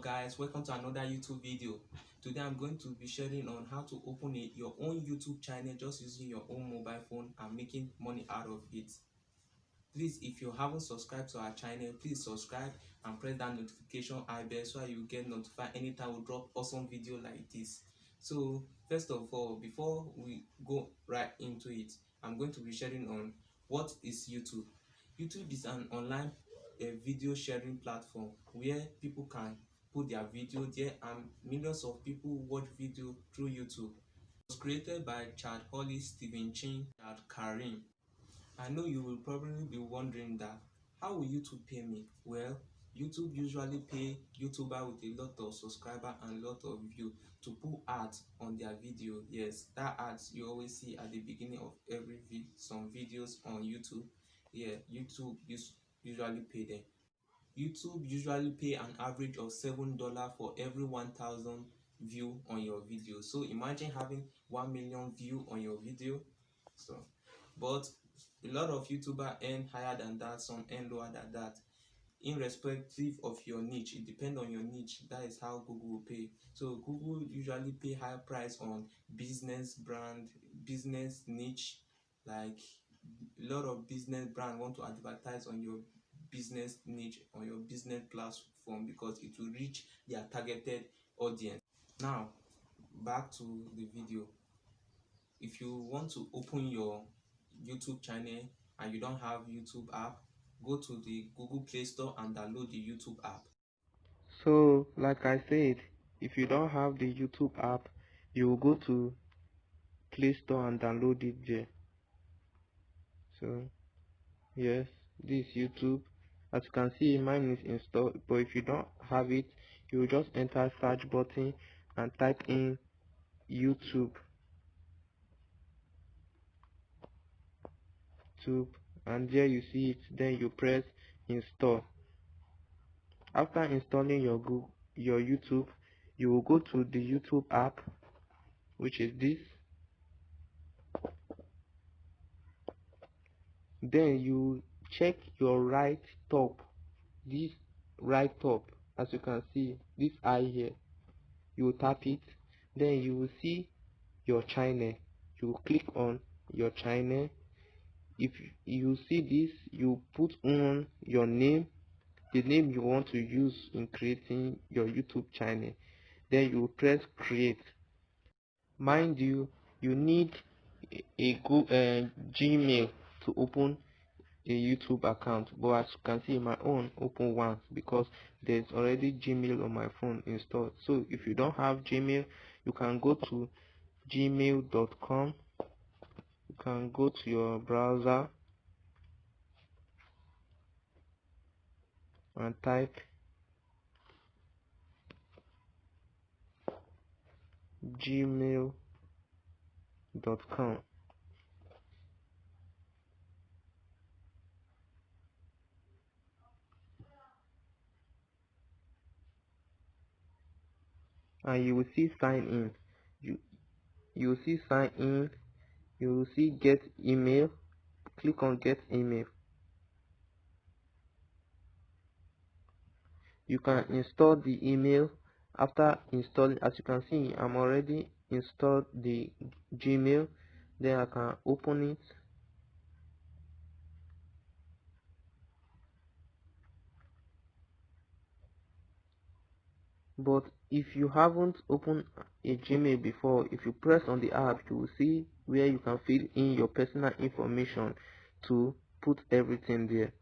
guys, welcome to another YouTube video. Today I'm going to be sharing on how to open your own YouTube channel just using your own mobile phone and making money out of it. Please, if you haven't subscribed to our channel, please subscribe and press that notification icon so you get notified anytime we drop awesome video like this. So first of all, before we go right into it, I'm going to be sharing on what is YouTube. YouTube is an online video sharing platform where people can put their video there and millions of people watch video through YouTube. It was created by Chad Holly, Stephen Chin, and Karim. I know you will probably be wondering that how will YouTube pay me? Well, YouTube usually pay YouTuber with a lot of subscriber and lot of view to put ads on their video. Yes, that ads you always see at the beginning of every some videos on YouTube. Yeah, YouTube usually pay them. YouTube usually pay an average of $7 for every 1,000 view on your video. So imagine having 1 million view on your video. So, but a lot of YouTubers earn higher than that, some earn lower than that. Irrespective of your niche, it depends on your niche. That is how Google will pay. So Google usually pay higher price on business brand, business niche. Like a lot of business brand want to advertise on your business niche, on your business platform, because it will reach their targeted audience. Now back to the video. If you want to open your YouTube channel and you don't have YouTube app, go to the Google Play Store and download the YouTube app. So like I said, if you don't have the YouTube app, you will go to Play Store and download it there. So yes, this is YouTube. As you can see, mine is installed, but if you don't have it, you will just enter search button and type in YouTube, and there you see it. Then you press install. After installing your YouTube, you will go to the YouTube app, which is this. Then you check your right top, this right top, as you can see, this eye here. You will tap it. Then you will see your channel. You will click on your channel. If you see this, you put on your name, the name you want to use in creating your YouTube channel. Then you press create. Mind you, you need a Gmail to open a YouTube account, but as you can see, my own open once because there's already Gmail on my phone installed. So if you don't have Gmail, you can go to gmail.com. You can go to your browser and type gmail.com. And you will see sign in. You will see sign in. You will see get email. Click on get email. You can install the email. After installing, as you can see, I'm already installed the Gmail. Then I can open it. But if you haven't opened a Gmail before, if you press on the app, you will see where you can fill in your personal information to put everything there.